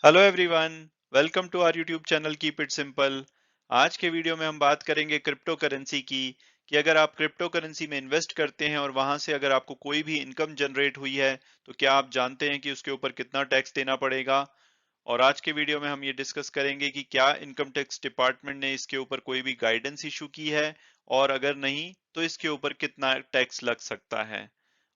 Hello everyone, welcome to our YouTube channel keep it simple. आज के video में हम बात करेंगे क्रिप्टो करेंसी की कि अगर आप क्रिप्टो करेंसी में इन्वेस्ट करते हैं और वहां से अगर आपको कोई भी इनकम जनरेट हुई है तो क्या आप जानते हैं कि उसके ऊपर कितना टैक्स देना पड़ेगा। और आज के वीडियो में हम ये डिस्कस करेंगे कि क्या इनकम टैक्स डिपार्टमेंट ने इसके ऊपर कोई भी गाइडेंस इशू की है, और अगर नहीं तो इसके ऊपर कितना टैक्स लग सकता है।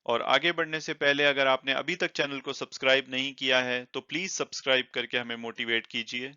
और आगे बढ़ने से पहले अगर आपने अभी तक चैनल को सब्सक्राइब नहीं किया है तो प्लीज सब्सक्राइब करके हमें मोटिवेट कीजिए।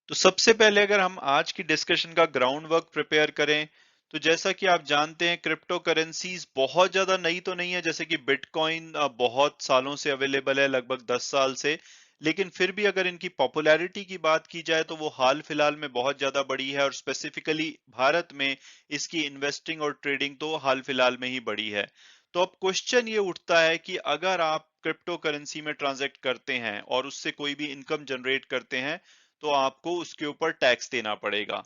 तो सबसे पहले अगर हम आज की डिस्कशन का ग्राउंड वर्क प्रिपेयर करें, तो जैसा कि आप जानते हैं क्रिप्टो करेंसीज बहुत ज्यादा नई तो नहीं है। जैसे कि बिटकॉइन बहुत सालों से अवेलेबल है, लगभग 10 साल से। लेकिन फिर भी अगर इनकी पॉपुलैरिटी की बात की जाए तो वो हाल फिलहाल में बहुत ज्यादा बढ़ी है, और स्पेसिफिकली भारत में इसकी इन्वेस्टिंग और ट्रेडिंग तो हाल फिलहाल में ही बढ़ी है। तो अब क्वेश्चन ये उठता है कि अगर आप क्रिप्टो करेंसी में ट्रांजैक्ट करते हैं और उससे कोई भी इनकम जनरेट करते हैं तो आपको उसके ऊपर टैक्स देना पड़ेगा।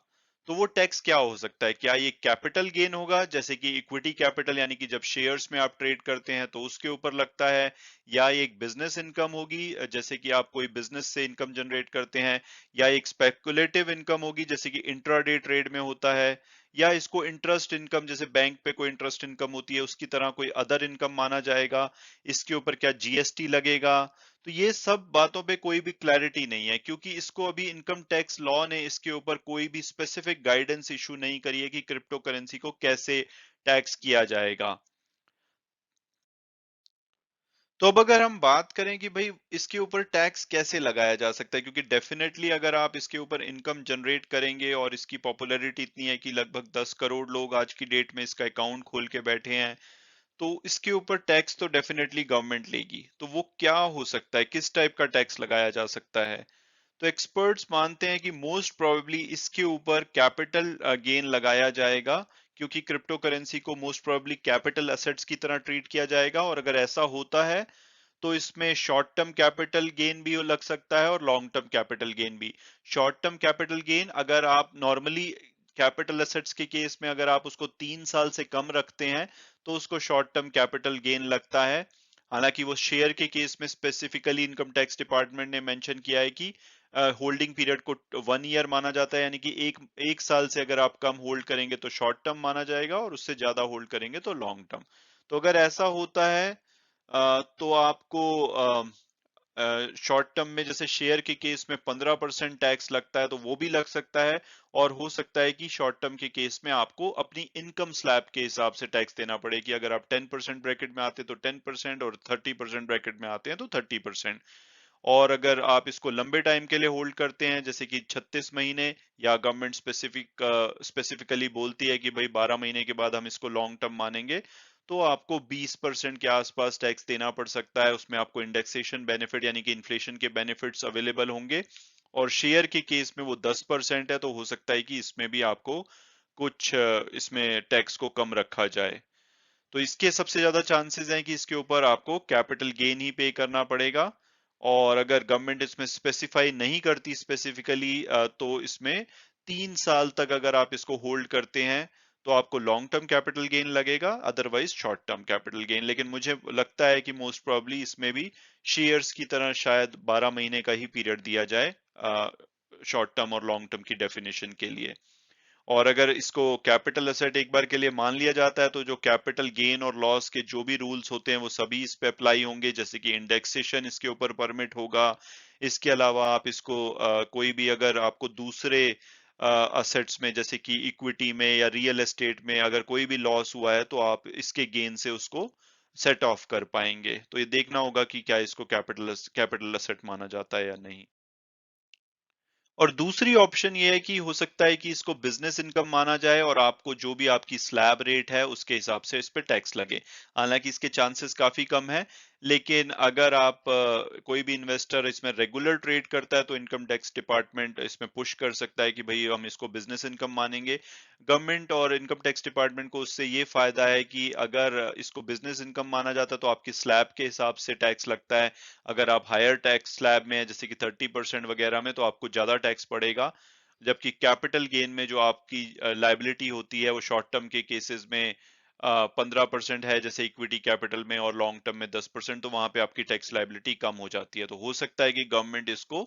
तो वो टैक्स क्या हो सकता है? क्या ये कैपिटल गेन होगा, जैसे कि इक्विटी कैपिटल, यानी कि जब शेयर्स में आप ट्रेड करते हैं तो उसके ऊपर लगता है, या ये एक बिजनेस इनकम होगी जैसे कि आप कोई बिजनेस से इनकम जनरेट करते हैं, या एक स्पेकुलेटिव इनकम होगी जैसे कि इंट्राडे ट्रेड में होता है, या इसको इंटरेस्ट इनकम जैसे बैंक पे कोई इंटरेस्ट इनकम होती है उसकी तरह कोई अदर इनकम माना जाएगा। इसके ऊपर क्या जीएसटी लगेगा? तो ये सब बातों पे कोई भी क्लैरिटी नहीं है, क्योंकि इसको अभी इनकम टैक्स लॉ ने इसके ऊपर कोई भी स्पेसिफिक गाइडेंस इशू नहीं करी है कि क्रिप्टो करेंसी को कैसे टैक्स किया जाएगा। तो अब अगर हम बात करें कि भाई इसके ऊपर टैक्स कैसे लगाया जा सकता है, क्योंकि डेफिनेटली अगर आप इसके ऊपर इनकम जनरेट करेंगे और इसकी पॉपुलैरिटी इतनी है कि लगभग 10 करोड़ लोग आज की डेट में इसका अकाउंट खोल के बैठे हैं, तो इसके ऊपर टैक्स तो डेफिनेटली गवर्नमेंट लेगी। तो वो क्या हो सकता है, किस टाइप का टैक्स लगाया जा सकता है? तो एक्सपर्ट्स मानते हैं कि मोस्ट प्रोबेबली इसके ऊपर कैपिटल गेन लगाया जाएगा, क्योंकि क्रिप्टो करेंसी को मोस्ट प्रोबेबली कैपिटल असेट्स की तरह ट्रीट किया जाएगा। और अगर ऐसा होता है तो इसमें शॉर्ट टर्म कैपिटल गेन भी लग सकता है और लॉन्ग टर्म कैपिटल गेन भी। शॉर्ट टर्म कैपिटल गेन अगर आप नॉर्मली कैपिटल एसेट्स के केस में अगर आप उसको 3 साल से कम रखते हैं तो उसको शॉर्ट टर्म कैपिटल गेन लगता है। हालांकि वो शेयर के केस में स्पेसिफिकली इनकम टैक्स डिपार्टमेंट ने मेंशन किया है कि होल्डिंग पीरियड को 1 ईयर माना जाता है, यानी कि एक एक साल से अगर आप कम होल्ड करेंगे तो शॉर्ट टर्म माना जाएगा और उससे ज्यादा होल्ड करेंगे तो लॉन्ग टर्म। तो अगर ऐसा होता है तो आपको शॉर्ट टर्म में जैसे शेयर के केस में 15% टैक्स लगता है तो वो भी लग सकता है। और हो सकता है कि शॉर्ट टर्म के केस में आपको अपनी इनकम स्लैब के हिसाब से टैक्स देना पड़े, कि अगर आप 10% ब्रैकेट में आते हैं तो 10% और 30% ब्रैकेट में आते हैं तो 30%। और अगर आप इसको लंबे टाइम के लिए होल्ड करते हैं जैसे कि 36 महीने, या गवर्नमेंट स्पेसिफिकली बोलती है कि भाई 12 महीने के बाद हम इसको लॉन्ग टर्म मानेंगे, तो आपको 20% के आसपास टैक्स देना पड़ सकता है। उसमें आपको इंडेक्सेशन बेनिफिट यानी कि इन्फ्लेशन के बेनिफिट्स अवेलेबल होंगे। और शेयर के केस में वो 10% है, तो हो सकता है कि इसमें भी आपको कुछ इसमें टैक्स को कम रखा जाए। तो इसके सबसे ज्यादा चांसेस हैं कि इसके ऊपर आपको कैपिटल गेन ही पे करना पड़ेगा। और अगर गवर्नमेंट इसमें स्पेसिफाई नहीं करती स्पेसिफिकली तो इसमें 3 साल तक अगर आप इसको होल्ड करते हैं तो आपको लॉन्ग टर्म कैपिटल गेन लगेगा, otherwise short term capital gain. लेकिन मुझे लगता है कि मोस्ट प्रोबेबली इसमें भी शेयर्स की तरह शायद 12 महीने का ही पीरियड दिया जाए शॉर्ट टर्म और लॉन्ग टर्म की डेफिनेशन के लिए। और अगर इसको कैपिटल असेट एक बार के लिए मान लिया जाता है तो जो कैपिटल गेन और लॉस के जो भी रूल्स होते हैं वो सभी इस पे अप्लाई होंगे, जैसे कि इंडेक्सेशन इसके ऊपर परमिट होगा। इसके अलावा आप इसको कोई भी अगर आपको दूसरे असेट्स में जैसे कि इक्विटी में या रियल एस्टेट में अगर कोई भी लॉस हुआ है तो आप इसके गेन से उसको सेट ऑफ कर पाएंगे। तो ये देखना होगा कि क्या इसको कैपिटल असेट माना जाता है या नहीं। और दूसरी ऑप्शन ये है कि हो सकता है कि इसको बिजनेस इनकम माना जाए और आपको जो भी आपकी स्लैब रेट है उसके हिसाब से इस पे टैक्स लगे। हालांकि इसके चांसेस काफी कम है, लेकिन अगर आप कोई भी इन्वेस्टर इसमें रेगुलर ट्रेड करता है तो इनकम टैक्स डिपार्टमेंट इसमें पुश कर सकता है कि भाई हम इसको बिजनेस इनकम मानेंगे। गवर्नमेंट और इनकम टैक्स डिपार्टमेंट को उससे ये फायदा है कि अगर इसको बिजनेस इनकम माना जाता है तो आपकी स्लैब के हिसाब से टैक्स लगता है। अगर आप हायर टैक्स स्लैब में है जैसे कि 30% वगैरह में तो आपको ज्यादा टैक्स पड़ेगा। जबकि कैपिटल गेन में जो आपकी लायबिलिटी होती है वो शॉर्ट टर्म के केसेस में 15% है जैसे इक्विटी कैपिटल में और लॉन्ग टर्म में 10%, तो वहां पे आपकी टैक्स लायबिलिटी कम हो जाती है। तो हो सकता है कि गवर्नमेंट इसको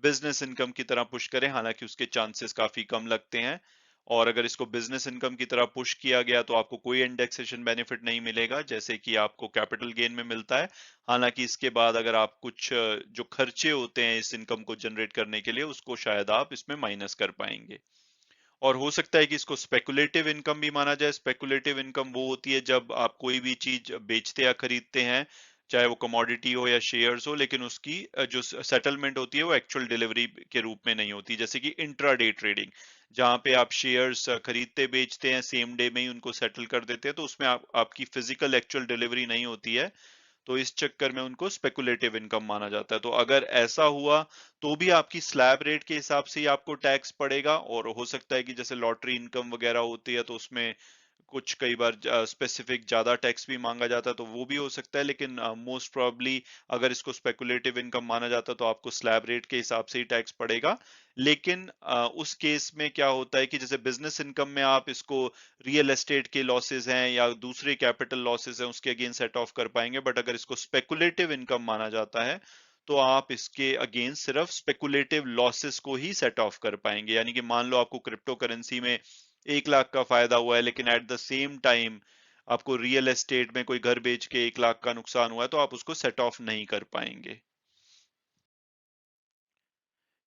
बिजनेस इनकम की तरह पुश करे, हालांकि उसके चांसेस काफी कम लगते हैं। और अगर इसको बिजनेस इनकम की तरह पुश किया गया तो आपको कोई इंडेक्सेशन बेनिफिट नहीं मिलेगा जैसे कि आपको कैपिटल गेन में मिलता है। हालांकि इसके बाद अगर आप कुछ जो खर्चे होते हैं इस इनकम को जनरेट करने के लिए, उसको शायद आप इसमें माइनस कर पाएंगे। और हो सकता है कि इसको स्पेकुलेटिव इनकम भी माना जाए। स्पेकुलेटिव इनकम वो होती है जब आप कोई भी चीज बेचते या खरीदते हैं, चाहे वो कमोडिटी हो या शेयर्स हो, लेकिन उसकी जो सेटलमेंट होती है वो एक्चुअल डिलीवरी के रूप में नहीं होती, जैसे कि इंट्राडे ट्रेडिंग, जहां पे आप शेयर्स खरीदते बेचते हैं, सेम डे में ही उनको सेटल कर देते हैं, तो उसमें आपकी फिजिकल एक्चुअल डिलीवरी नहीं होती है। तो इस चक्कर में उनको स्पेकुलेटिव इनकम माना जाता है। तो अगर ऐसा हुआ तो भी आपकी स्लैब रेट के हिसाब से ही आपको टैक्स पड़ेगा। और हो सकता है कि जैसे लॉटरी इनकम वगैरह होती है तो उसमें कुछ कई बार स्पेसिफिक ज्यादा टैक्स भी मांगा जाता है, तो वो भी हो सकता है। लेकिन मोस्ट प्रोबेबली अगर इसको स्पेकुलेटिव इनकम माना जाता है तो आपको स्लैब रेट के हिसाब से ही टैक्स पड़ेगा। लेकिन उस केस में क्या होता है कि जैसे बिजनेस इनकम में आप इसको रियल एस्टेट के लॉसेस हैं या दूसरे कैपिटल लॉसेस हैं उसके अगेंस्ट सेट ऑफ कर पाएंगे, बट अगर इसको स्पेकुलेटिव इनकम माना जाता है तो आप इसके अगेंस्ट सिर्फ स्पेकुलेटिव लॉसेस को ही सेट ऑफ कर पाएंगे। यानी कि मान लो आपको क्रिप्टो करेंसी में 1 लाख का फायदा हुआ है, लेकिन एट द सेम टाइम आपको रियल एस्टेट में कोई घर बेच के 1 लाख का नुकसान हुआ है, तो आप उसको सेट ऑफ नहीं कर पाएंगे।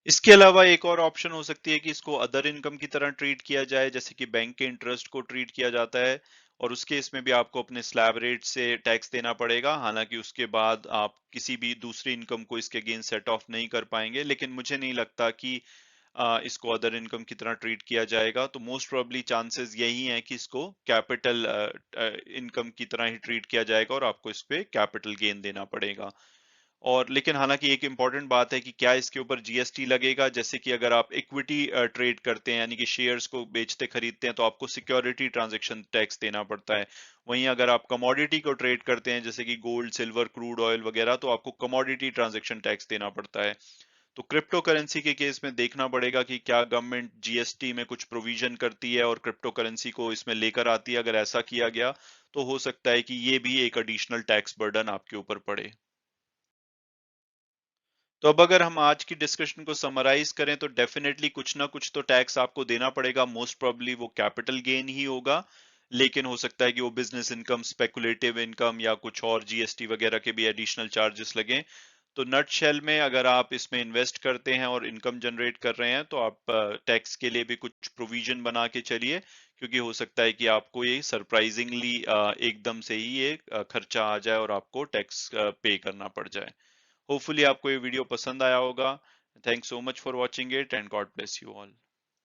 इसके अलावा एक और ऑप्शन हो सकती है कि इसको अदर इनकम की तरह ट्रीट किया जाए, जैसे कि बैंक के इंटरेस्ट को ट्रीट किया जाता है। और उस केस में भी आपको अपने स्लैब रेट से टैक्स देना पड़ेगा, हालांकि उसके बाद आप किसी भी दूसरी इनकम को इसके अगेंस्ट सेट ऑफ नहीं कर पाएंगे। लेकिन मुझे नहीं लगता कि इसको अदर इनकम की तरह ट्रीट किया जाएगा। तो मोस्ट प्रोबेबली चांसेस यही हैं कि इसको कैपिटल इनकम की तरह ही ट्रीट किया जाएगा और आपको इस पे कैपिटल गेन देना पड़ेगा। और लेकिन हालांकि एक इंपॉर्टेंट बात है कि क्या इसके ऊपर जीएसटी लगेगा। जैसे कि अगर आप इक्विटी ट्रेड करते हैं, यानी कि शेयर्स को बेचते खरीदते हैं, तो आपको सिक्योरिटी ट्रांजैक्शन टैक्स देना पड़ता है। वहीं अगर आप कमोडिटी को ट्रेड करते हैं, जैसे कि गोल्ड, सिल्वर, क्रूड ऑयल वगैरह, तो आपको कमोडिटी ट्रांजैक्शन टैक्स देना पड़ता है। तो क्रिप्टो करेंसी के केस में देखना पड़ेगा कि क्या गवर्नमेंट जीएसटी में कुछ प्रोविजन करती है और क्रिप्टो करेंसी को इसमें लेकर आती है। अगर ऐसा किया गया तो हो सकता है कि ये भी एक एडिशनल टैक्स बर्डन आपके ऊपर पड़े। तो अब अगर हम आज की डिस्कशन को समराइज करें तो डेफिनेटली कुछ ना कुछ तो टैक्स आपको देना पड़ेगा। मोस्ट प्रोबेबली वो कैपिटल गेन ही होगा, लेकिन हो सकता है कि वो बिजनेस इनकम, स्पेकुलेटिव इनकम या कुछ और जीएसटी वगैरह के भी एडिशनल चार्जेस लगे। तो नट शेल में अगर आप इसमें इन्वेस्ट करते हैं और इनकम जनरेट कर रहे हैं तो आप टैक्स के लिए भी कुछ प्रोविजन बना के चलिए, क्योंकि हो सकता है कि आपको ये सरप्राइजिंगली एकदम से ही ये खर्चा आ जाए और आपको टैक्स पे करना पड़ जाए। होपफुली आपको ये वीडियो पसंद आया होगा। Thanks so much for watching it and God bless you all.